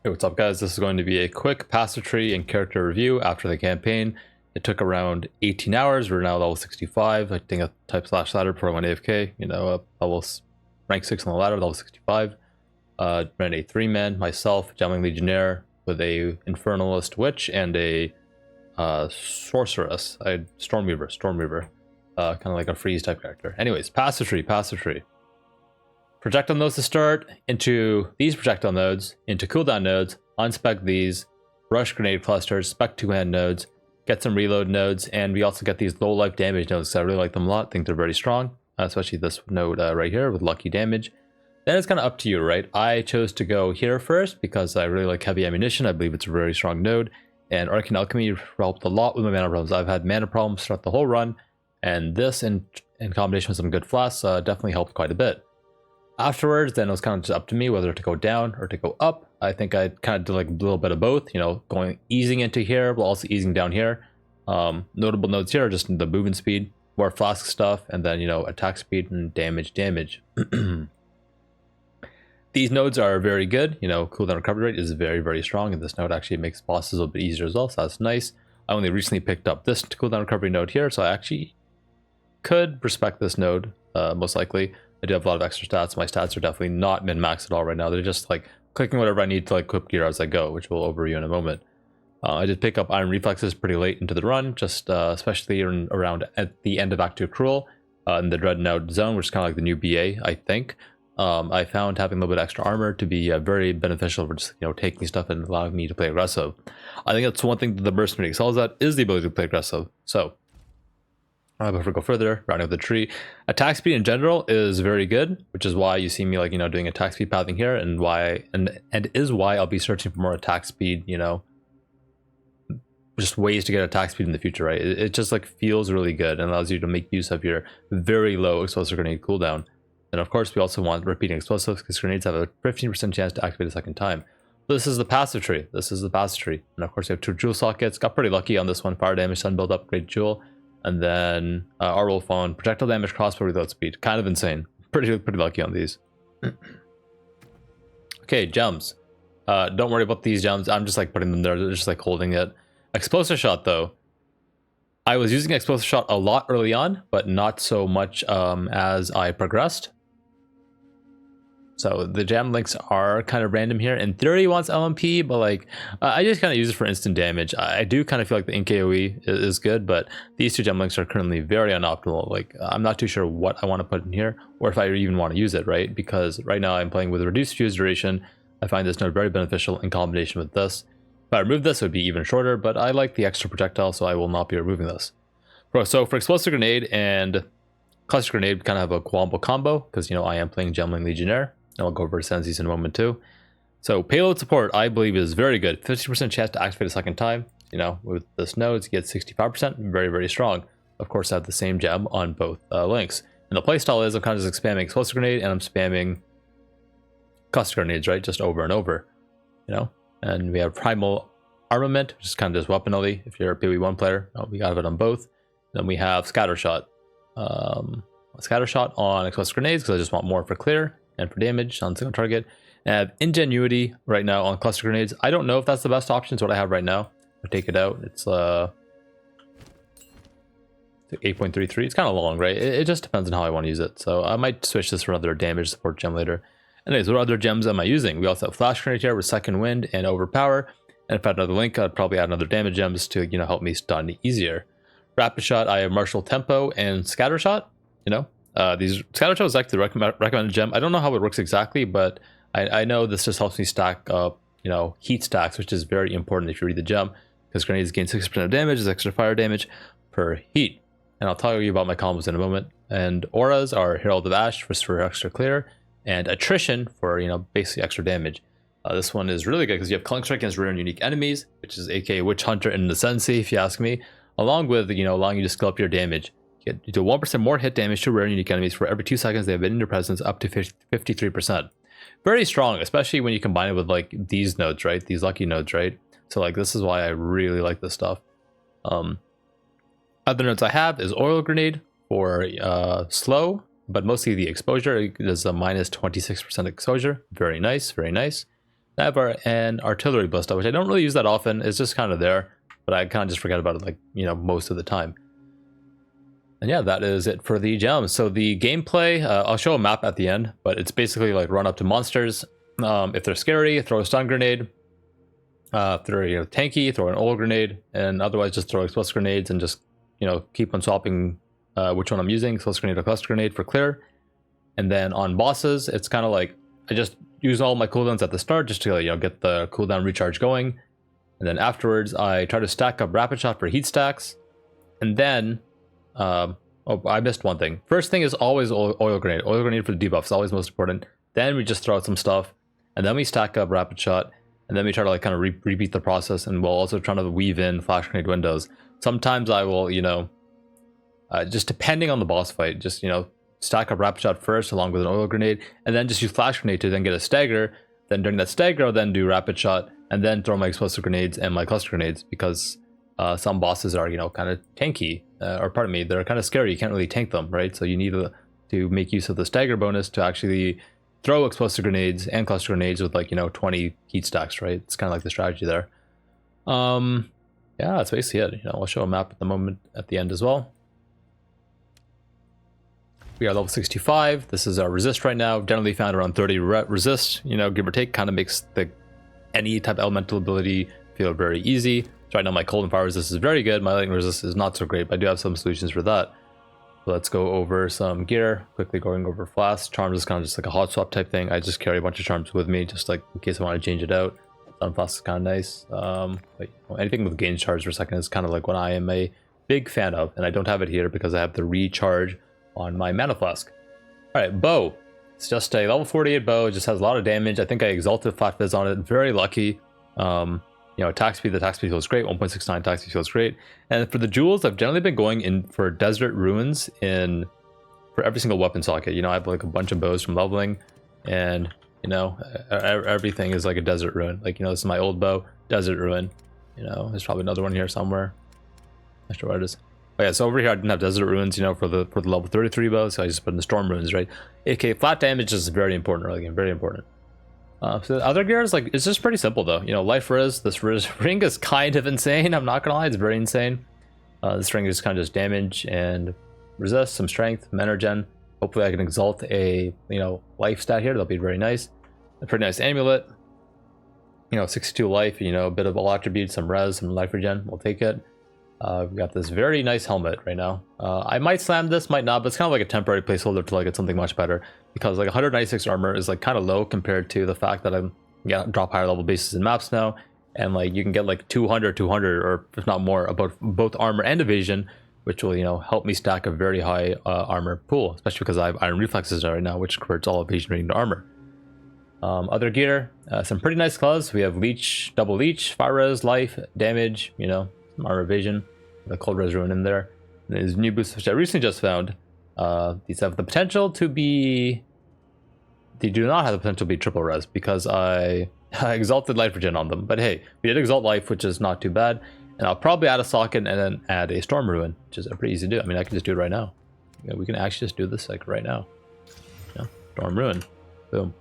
Hey, what's up guys? This is going to be a quick pageantry and character review after the campaign. It took around 18 hours. We're now level 65. I think I type / ladder before I went AFK. Level rank 6 on the ladder, level 65. Ran a 3-man, myself, Gemling Legionnaire, with a Infernalist Witch and a Sorceress. Stormweaver. Kind of like a freeze type character. Anyways, pageantry. Projectile nodes to start, into these projectile nodes, into cooldown nodes, unspec these, rush grenade clusters, spec 2-hand nodes, get some reload nodes, and we also get these low life damage nodes. I really like them a lot, think they're very strong, especially this node right here with lucky damage. Then it's kind of up to you, right? I chose to go here first because I really like heavy ammunition. I believe it's a very strong node, and Arcane Alchemy helped a lot with my mana problems. I've had mana problems throughout the whole run, and this in combination with some good flasks definitely helped quite a bit. Afterwards, then it was kind of just up to me whether to go down or to go up. I think I kind of did like a little bit of both, easing into here, but also easing down here. Notable notes here are just the movement speed, more flask stuff, and then, attack speed and damage. These nodes are very good. Cooldown recovery rate is very, very strong, and this node actually makes bosses a little bit easier as well, so that's nice. I only recently picked up this cooldown recovery node here, so I actually could respect this node, most likely. I do have a lot of extra stats. My stats are definitely not min-max at all right now. They're just like clicking whatever I need to equip gear as I go, which we'll overview in a moment. I did pick up Iron Reflexes pretty late into the run, just especially around at the end of Act 2 Cruel in the Dreadnought zone, which is kind of like the new BA, I think. I found having a little bit extra armor to be very beneficial for just taking stuff and allowing me to play aggressive. I think that's one thing that the Mercenary excels at, is the ability to play aggressive. So before we go further, rounding up the tree, attack speed in general is very good, which is why you see me doing attack speed pathing here, and why I'll be searching for more attack speed, just ways to get attack speed in the future, right? It just feels really good and allows you to make use of your very low explosive grenade cooldown. And of course, we also want repeating explosives because grenades have a 15% chance to activate a second time. This is the passive tree. And of course, we have 2 jewel sockets. Got pretty lucky on this one. Fire damage, sun build up, great jewel. And then our wolf on projectile damage, crossbow reload speed. Kind of insane. Pretty lucky on these. Okay, gems. Don't worry about these gems. I'm just putting them there. They're just holding it. Explosive shot though. I was using explosive shot a lot early on, but not so much as I progressed. So the gem links are kind of random here. In theory, it wants LMP, but I just kind of use it for instant damage. I do kind of feel like the NKOE is good, but these 2 gem links are currently very unoptimal. I'm not too sure what I want to put in here, or if I even want to use it, right? Because right now I'm playing with a reduced fuse duration. I find this node very beneficial in combination with this. If I remove this, it would be even shorter, but I like the extra projectile, so I will not be removing this. So for explosive grenade and cluster grenade, we kind of have a Quambo combo, because I am playing Gemling Legionnaire. And I'll go over Ascendancy in a moment too. So payload support, I believe, is very good. 50% chance to activate a second time. With this node, you get 65%. Very, very strong. Of course, I have the same gem on both links. And the playstyle is I'm kind of just spamming explosive grenade and I'm spamming cluster grenades, right? Just over and over. And we have primal armament, which is kind of just weaponly. If you're a PoE1 player, we have it on both. Then we have scatter shot. Scatter shot on explosive grenades because I just want more for clear and for damage on single target. And I have Ingenuity right now on cluster grenades. I don't know if that's the best option. It's what I have right now. I'll take it out. It's 8.33. It's kind of long, right? It just depends on how I want to use it. So I might switch this for another damage support gem later. Anyways, what other gems am I using? We also have Flash Grenade here with Second Wind and Overpower. And if I had another link, I'd probably add another damage gems to help me stun easier. Rapid Shot, I have Martial Tempo and Scatter Shot. These Scatter Shot is actually the recommended gem. I don't know how it works exactly, but I know this just helps me stack up, heat stacks, which is very important if you read the gem, because grenades gain 60% of damage, is extra fire damage per heat. And I'll tell you about my combos in a moment. And auras are Herald of Ash for extra clear, and Attrition for basically extra damage. This one is really good because you have Clunk Strike against rare and unique enemies, which is aka Witch Hunter and Ascendancy, if you ask me, along with allowing you to scale up your damage. You do 1% more hit damage to rare and unique enemies for every 2 seconds they have been in your presence, up to 53%. Very strong, especially when you combine it with these nodes, right? These lucky nodes, right? So this is why I really like this stuff. Other nodes I have is Oil Grenade for slow, but mostly the exposure is a minus 26% exposure. Very nice, very nice. I have an artillery ballista, which I don't really use that often. It's just kind of there, but I kind of just forget about it, like, you know, most of the time. And yeah, that is it for the gems. So the gameplay, I'll show a map at the end, but it's basically like run up to monsters. If they're scary, throw a stun grenade. If they're, you know, tanky, throw an oil grenade, and otherwise just throw explosive grenades and just, you know, keep on swapping which one I'm using, explosive grenade or cluster grenade for clear. And then on bosses, it's kind of like I just use all my cooldowns at the start just to, you know, get the cooldown recharge going. And then afterwards, I try to stack up rapid shot for heat stacks. And then, oh, I missed one thing. First thing is always oil grenade. Oil grenade for the debuff is always most important. Then we just throw out some stuff, and then we stack up rapid shot, and then we try to like kind of repeat the process. And we'll also try to weave in flash grenade windows. Sometimes I will, you know, just depending on the boss fight, just, you know, stack up rapid shot first along with an oil grenade, and then just use flash grenade to then get a stagger. Then during that stagger, I'll then do rapid shot, and then throw my explosive grenades and my cluster grenades, because some bosses are, you know, kind of tanky, or pardon me, they're kind of scary. You can't really tank them, right? So you need to make use of the stagger bonus to actually throw explosive grenades and cluster grenades with, like, you know, 20 heat stacks, right? It's kind of like the strategy there. Yeah, that's basically it. You know, I'll show a map at the moment at the end as well. We are level 65. This is our resist right now. Generally found around 30 resist, you know, give or take. Kind of makes any type of elemental ability feel very easy. So right now my cold and fire resist is very good. My lightning resist is not so great, but I do have some solutions for that. So let's go over some gear. Quickly going over flasks. Charms is kind of just like a hot swap type thing. I just carry a bunch of charms with me, just like in case I want to change it out. Sun flask is kind of nice. But, you know, anything with gain charge per second is kind of like what I am a big fan of, and I don't have it here because I have the recharge on my mana flask. All right, bow. It's just a level 48 bow. It just has a lot of damage. I think I exalted flat fizz on it. Very lucky. You know, attack speed. The attack speed feels great. 1.69 attack speed feels great. And for the jewels, I've generally been going in for desert ruins for every single weapon socket. You know, I have like a bunch of bows from leveling, and you know, everything is like a desert ruin. Like, you know, this is my old bow, desert ruin. You know, there's probably another one here somewhere. Not sure where it is. But yeah, so over here I didn't have desert ruins, you know, for the level 33 bow, so I just put in the storm ruins, right? AK flat damage is very important early game, very important. So the other gears, like, it's just pretty simple though. You know, life riz, this ring is kind of insane. I'm not gonna lie, it's very insane. This ring is kind of just damage and resist, some strength, mana regen. Hopefully I can exalt a, you know, life stat here. That'll be very nice. A pretty nice amulet. You know, 62 life. You know, a bit of all attributes, some res, some life regen. We'll take it. We got this very nice helmet right now. I might slam this, might not, but it's kind of like a temporary placeholder till I get something much better, because like 196 armor is like kind of low compared to the fact that I'm drop higher level bases in maps now, and like you can get like 200 or if not more about both armor and evasion, which will, you know, help me stack a very high armor pool, especially because I have iron reflexes right now, which converts all evasion rating to armor. Other gear, some pretty nice gloves. We have leech, double leech, fire res, life, damage, you know, some armor evasion, the cold res ruin in there. And these new boosts, which I recently just found, these have the potential to be, they do not have the potential to be triple res, because I exalted life regen on them. But hey, we did exalt life, which is not too bad. And I'll probably add a socket and then add a storm ruin, which is pretty easy to do. I mean, I can just do it right now. Yeah, we can actually just do this like right now. Yeah, storm ruin, boom.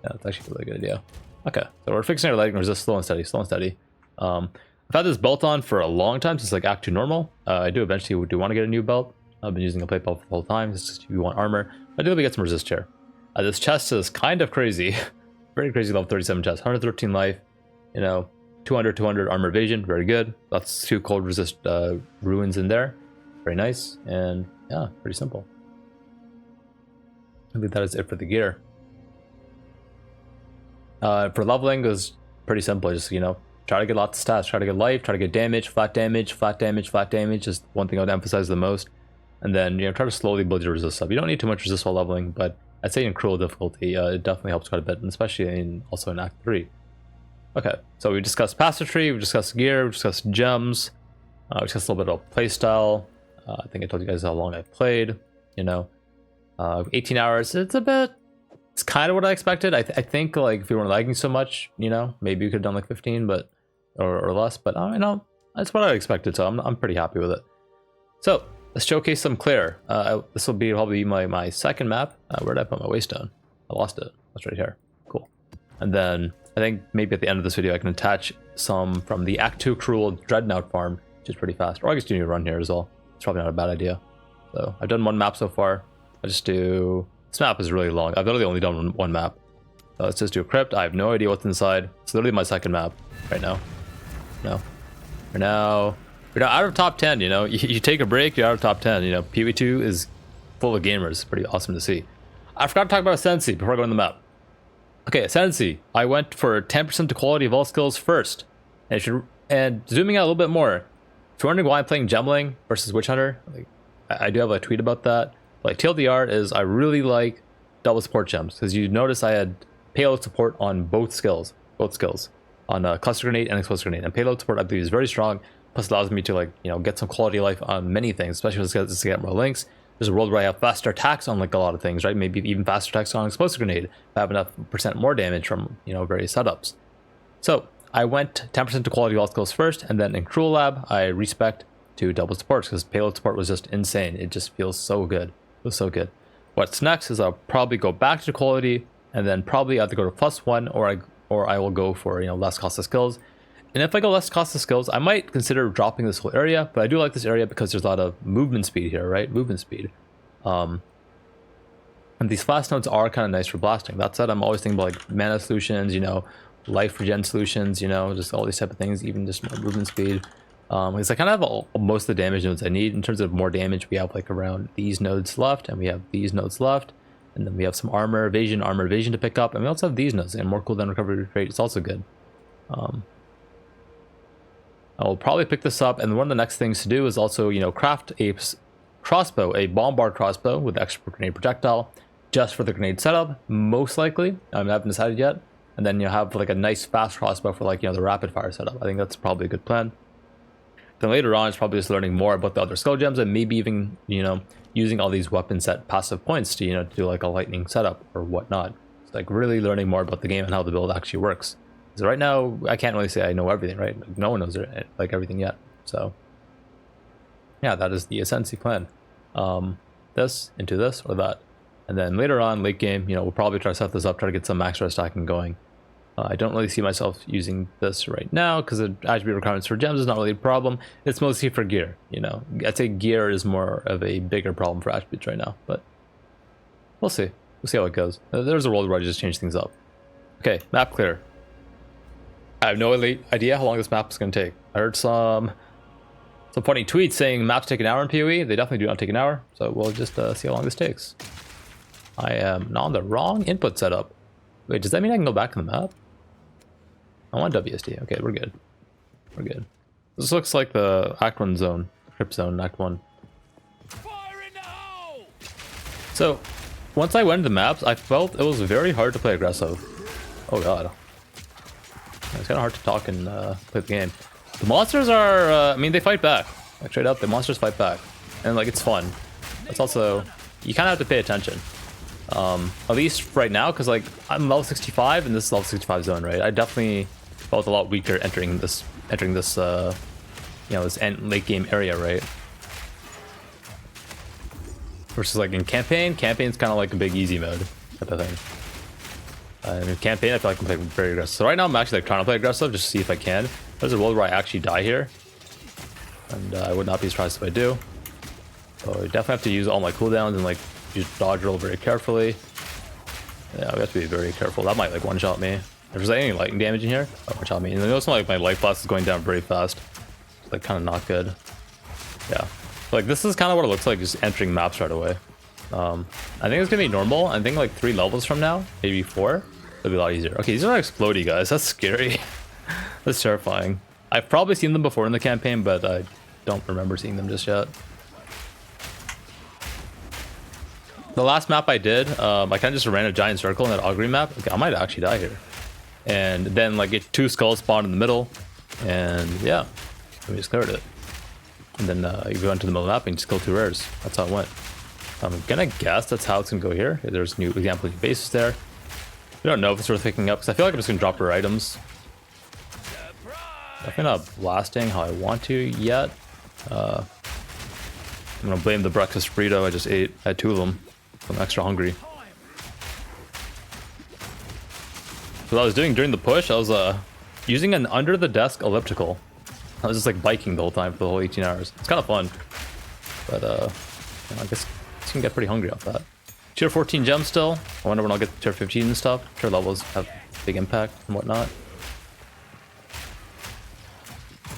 Yeah, that's actually a really good idea. Okay, so we're fixing our lightning resist, slow and steady, slow and steady. I've had this belt on for a long time, since like Act 2 normal. I do eventually want to get a new belt. I've been using a plate belt for the whole time. It's just if you want armor. I do get some resist here. This chest is kind of crazy. Very crazy level 37 chest. 113 life, you know, 200 armor evasion, very good. That's 2 cold resist ruins in there. Very nice, and yeah, pretty simple. I think that is it for the gear. For leveling, it was pretty simple. Just, you know, try to get lots of stats, try to get life, try to get damage, flat damage, flat damage, flat damage. Just one thing I would emphasize the most. And then, you know, try to slowly build your resist up. You don't need too much resist while leveling, but I'd say in cruel difficulty, it definitely helps quite a bit, and especially also in Act 3. Okay, so we discussed pageantry, we discussed gear, we discussed gems, we discussed a little bit about playstyle. I think I told you guys how long I played. You know, 18 hours. It's kind of what I expected. I think like if we weren't lagging so much, you know, maybe we could have done like 15, but or less. But you know, that's what I expected. So I'm pretty happy with it. So let's showcase some clear. This will be probably my second map. Where did I put my waystone? I lost it. That's right here. Cool. And then think maybe at the end of this video I can attach some from the Act 2 Cruel Dreadnought farm, which is pretty fast. Or I guess do a run here as well. It's probably not a bad idea. So I've done one map so far. I just do... This map is really long. I've literally only done one map. So let's just do a crypt. I have no idea what's inside. It's literally my second map right now. No. We're now out of top 10, you know. You take a break, you're out of top 10. You know, PoE2 is full of gamers. It's pretty awesome to see. I forgot to talk about Ascendancy before I go on the map. Okay, Ascendancy. I went for 10% equality of all skills first. And zooming out a little bit more, if you're wondering why I'm playing Gemling versus Witch Hunter, like, I do have a tweet about that. Like, TLDR is I really like double support gems, because you notice I had payload support on both skills, on cluster grenade and explosive grenade. And payload support I believe is very strong. Plus allows me to, like, you know, get some quality of life on many things, especially when it's to get more links. There's a world where I have faster attacks on like a lot of things, right? Maybe even faster attacks on explosive grenade. I have enough percent more damage from, you know, various setups. So I went 10% to quality of all skills first, and then in Cruel Lab I respec to double supports because payload support was just insane. It just feels so good. It was so good. What's next is I'll probably go back to quality, and then probably either go to +1 or I will go for, you know, less cost of skills. And if I go less cost of skills, I might consider dropping this whole area, but I do like this area because there's a lot of movement speed here, right? Movement speed. And these flash nodes are kind of nice for blasting. That said, I'm always thinking about like mana solutions, you know, life regen solutions, you know, just all these type of things, even just more movement speed. Because I kind of have most of the damage nodes I need. In terms of more damage, we have like around these nodes left, and we have these nodes left, and then we have some armor evasion to pick up, and we also have these nodes, and more cooldown recovery rate is also good. I will probably pick this up, and one of the next things to do is also, you know, craft a crossbow, a bombard crossbow with extra grenade projectile, just for the grenade setup, most likely. I haven't decided yet. And then you have like a nice fast crossbow for, like, you know, the rapid fire setup. I think that's probably a good plan. Then later on, it's probably just learning more about the other skill gems, and maybe even, you know, using all these weapon set passive points to, you know, do like a lightning setup or whatnot. It's like really learning more about the game and how the build actually works. So right now, I can't really say I know everything, right? Like, no one knows like everything yet. So yeah, that is the Ascendancy plan. This into this or that. And then later on, late game, you know, we'll probably try to set this up, try to get some max rest stacking going. I don't really see myself using this right now because the attribute requirements for gems is not really a problem. It's mostly for gear, you know. I'd say gear is more of a bigger problem for attributes right now, but we'll see. We'll see how it goes. There's a world where I just change things up. Okay, map clear. I have no idea how long this map is going to take. I heard some funny tweets saying maps take an hour in PoE. They definitely do not take an hour, so we'll just see how long this takes. I am on the wrong input setup. Wait, does that mean I can go back to the map? I want WSD. Okay, we're good. We're good. This looks like the Act 1 zone, Crypt zone, Act 1. Fire in the hole! So, once I went to the maps, I felt it was very hard to play aggressive. Oh god. It's kind of hard to talk and play the game. The monsters are, I mean, they fight back. Like, straight up, the monsters fight back. And, like, it's fun. It's also, you kind of have to pay attention. At least right now, because, like, I'm level 65 and this is level 65 zone, right? I definitely felt a lot weaker entering this, you know, this late game area, right? Versus, like, in campaign, campaign's kind of like a big easy mode type of thing. In campaign, I feel like I'm playing very aggressive. So right now, I'm actually like trying to play aggressive just to see if I can. There's a world where I actually die here, and I would not be surprised if I do. So I definitely have to use all my cooldowns and like use dodge roll very carefully. Yeah, we have to be very careful. That might like one-shot me. If there's any lightning damage in here, that one-shot me. And then also like my life blast is going down very fast. It's like kind of not good. Yeah, like this is kind of what it looks like just entering maps right away. I think it's gonna be normal. I think like 3 levels from now, maybe 4, it'll be a lot easier. Okay, these are explodey guys. That's scary. That's terrifying. I've probably seen them before in the campaign, but I don't remember seeing them just yet. The last map I did, I kind of just ran a giant circle in that augury map. Okay, I might actually die here. And then like get 2 skulls spawned in the middle, and yeah, we just cleared it. And then you go into the middle of the map and just kill 2 rares. That's how it went. I'm gonna guess that's how it's gonna go here. There's new example bases there. We don't know if it's worth picking up because I feel like I'm just gonna drop rare items. Definitely not blasting how I want to yet. I'm gonna blame the breakfast burrito I just ate. I had 2 of them. I'm extra hungry. what I was doing during the push, I was using an under the desk elliptical. I was just like biking the whole time for the whole 18 hours. It's kind of fun, but you know, I guess you can get pretty hungry off that. Tier 14 gem still. I wonder when I'll get to tier 15 and stuff. Tier levels have big impact and whatnot.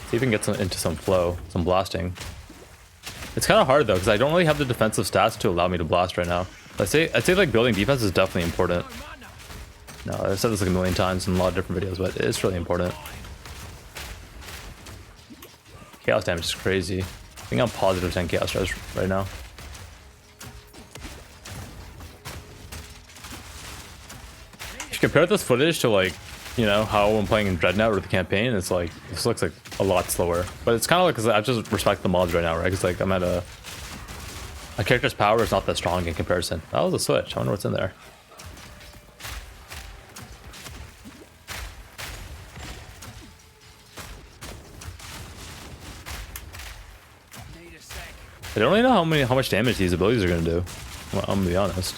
See if we can get into some flow, some blasting. It's kind of hard though because I don't really have the defensive stats to allow me to blast right now. I'd say like building defense is definitely important. No, I've said this like a million times in a lot of different videos, but it's really important. Chaos damage is crazy. I think I'm positive 10 chaos damage right now. If you compare this footage to like, you know, how I'm playing in Dreadnought or the campaign, it's like, this looks like a lot slower. But it's kind of like, because I just respect the mods right now, right? Because like I'm at a character's power is not that strong in comparison. That was a switch. I wonder what's in there. I don't really know how much damage these abilities are gonna do. I'm gonna be honest.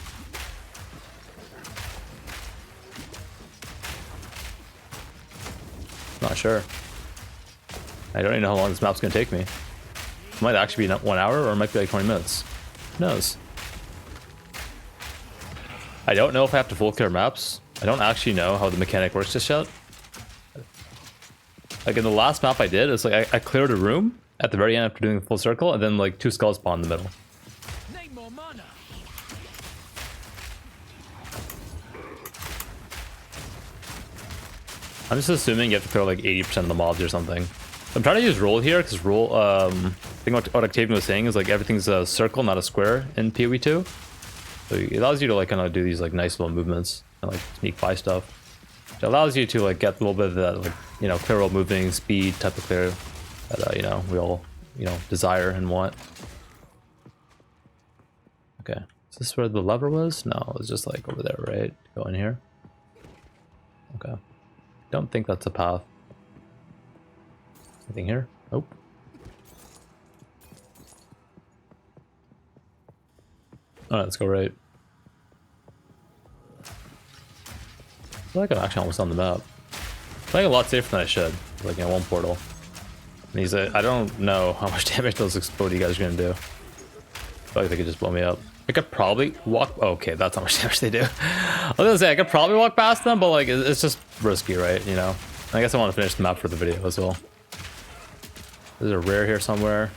Not sure. I don't even know how long this map's gonna take me. It might actually be 1 hour, or it might be like 20 minutes. Who knows? I don't know if I have to full clear maps. I don't actually know how the mechanic works just yet. Like in the last map I did, it's like I cleared a room at the very end after doing a full circle, and then like 2 skulls spawn in the middle. Need more mana. I'm just assuming you have to clear like 80% of the mobs or something. I'm trying to use roll here because roll. I think what Octavian was saying is like everything's a circle, not a square in PoE2. So it allows you to like kind of do these like nice little movements and like sneak by stuff. It allows you to like get a little bit of that like, you know, clear roll moving speed type of clear that you know, we all, you know, desire and want. Okay, is this where the lever was? No, it was just like over there, right? Go in here. Okay, don't think that's a path. Anything here? Nope. Alright, let's go right. I feel like I'm actually almost on the map. I'm playing a lot safer than I should. Like in one portal. And he's I don't know how much damage those explode you guys are gonna do. I feel like they could just blow me up. I could probably walk. Oh, okay, that's how much damage they do. I was gonna say I could probably walk past them, but like it's just risky, right? You know. I guess I want to finish the map for the video as well. There's a rare here somewhere.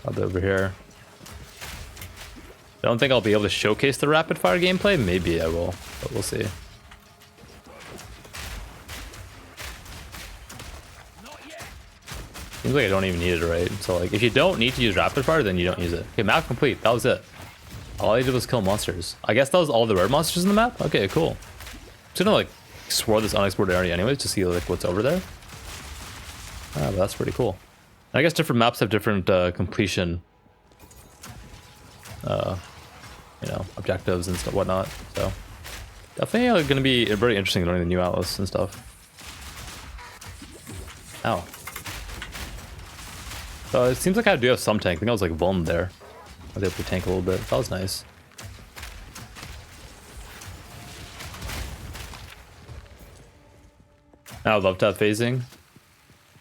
Probably over here. I don't think I'll be able to showcase the rapid fire gameplay. Maybe I will, but we'll see. Seems like I don't even need it, right? So like, if you don't need to use rapid fire, then you don't use it. Okay, map complete. That was it. All I did was kill monsters. I guess that was all the rare monsters in the map. Okay, cool. I'm just gonna like explore this unexplored area anyways to see like what's over there. Ah, but that's pretty cool. I guess different maps have different completion, you know, objectives and stuff, whatnot. So definitely going to be very interesting learning the new Atlas and stuff. Ow. So it seems like I do have some tank. I think I was like vuln there. I was able to tank a little bit. That was nice. I would love to have phasing.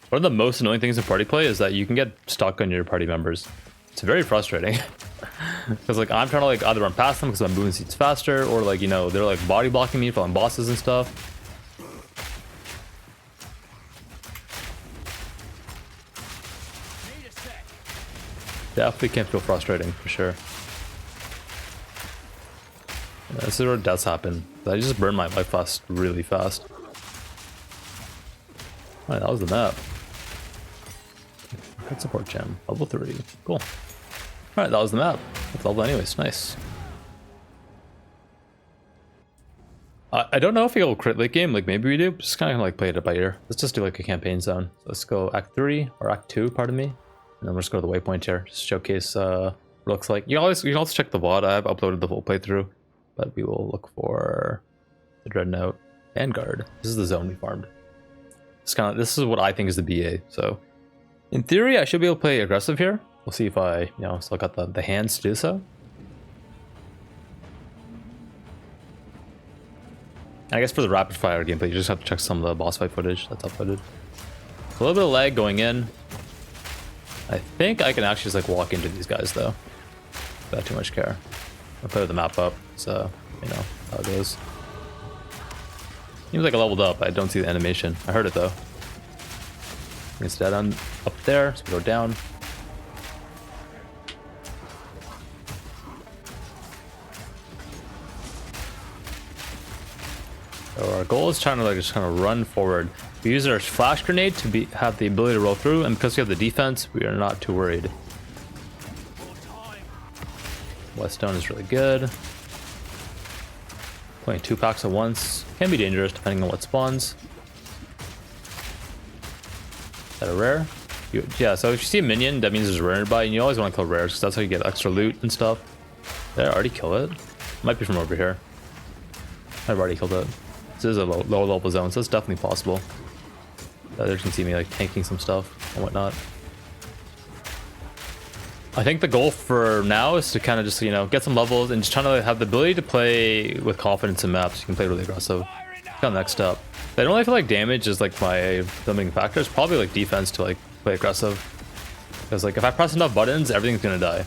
One of the most annoying things in party play is that you can get stuck on your party members. It's very frustrating. Because like I'm trying to like either run past them because I'm moving seats faster, or like, you know, they're like body blocking me if I'm bosses and stuff. Definitely can feel frustrating for sure. Yeah, this is where deaths happen. I just burned my life fast really fast. Alright, that was the map. Pet support gem, level 3. Cool. Alright, that was the map. It's level anyways, nice. I don't know if we go crit late game, like maybe we do, just kind of like play it by ear. Let's just do like a campaign zone. So let's go Act 3 or Act 2, pardon me. And then we'll just go to the waypoint here, just showcase what it looks like. You can also check the VOD. I have uploaded the full playthrough, but we will look for the Dreadnought Vanguard. This is the zone we farmed. This is what I think is the BA. So in theory, I should be able to play aggressive here. We'll see if I, you know, still got the hands to do so. And I guess for the rapid fire gameplay, you just have to check some of the boss fight footage that's uploaded. A little bit of lag going in. I think I can actually just like walk into these guys though, without too much care. I'll put the map up, so you know how it goes. Seems like I leveled up. I don't see the animation. I heard it though. It's dead on up there, so we go down. So our goal is trying to like just kind of run forward. We use our flash grenade to have the ability to roll through, and because we have the defense, we are not too worried. Whetstone is really good. Playing 2 packs at once can be dangerous depending on what spawns. Is that a rare? Yeah, so if you see a minion, that means there's a rare nearby, and you always want to kill rares because that's how you get extra loot and stuff. Did I already kill it? Might be from over here. I've already killed it. This is a lower level zone, so it's definitely possible. The others can see me like tanking some stuff and whatnot. I think the goal for now is to kind of just, you know, get some levels and just trying to have the ability to play with confidence in maps. You can play really aggressive. Got next up. I don't really feel like damage is like my limiting factor. It's probably like defense to like play aggressive. Because like if I press enough buttons, everything's gonna die.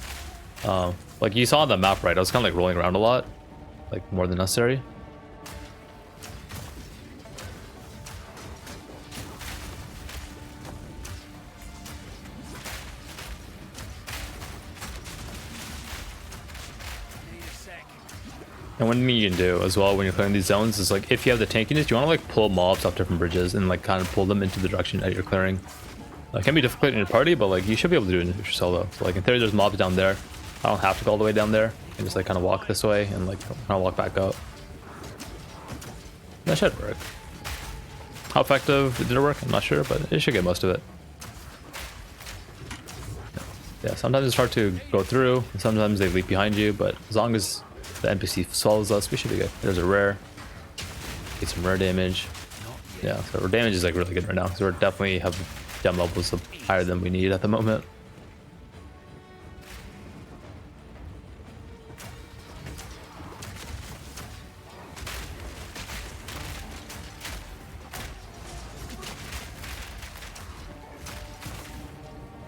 Like you saw on the map, right? I was kind of like rolling around a lot, like more than necessary. And one thing you can do as well when you're playing these zones is like if you have the tankiness, you want to like pull mobs off different bridges and like kind of pull them into the direction that you're clearing. It can be difficult in your party, but like you should be able to do it if you're solo. So like in theory, there's mobs down there. I don't have to go all the way down there. I can just like kind of walk this way and like kind of walk back up. That should work. How effective did it work? I'm not sure, but it should get most of it. Yeah, sometimes it's hard to go through. And sometimes they leap behind you, but as long as the NPC swallows us, we should be good. There's a rare. Get some rare damage. Yeah, so our damage is like really good right now because we're definitely have gem levels of higher than we need at the moment.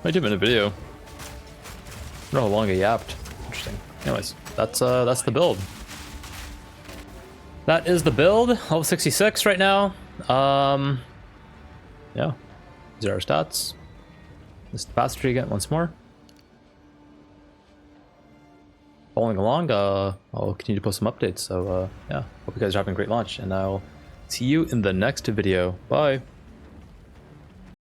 My 2-minute video. I don't know how long I yapped. Interesting. Anyways, that's the build. That is the build. Level 66 right now. Yeah. These are our stats. This is the pass tree again once more. Following along, I'll continue to post some updates. So yeah, hope you guys are having a great launch, and I'll see you in the next video. Bye.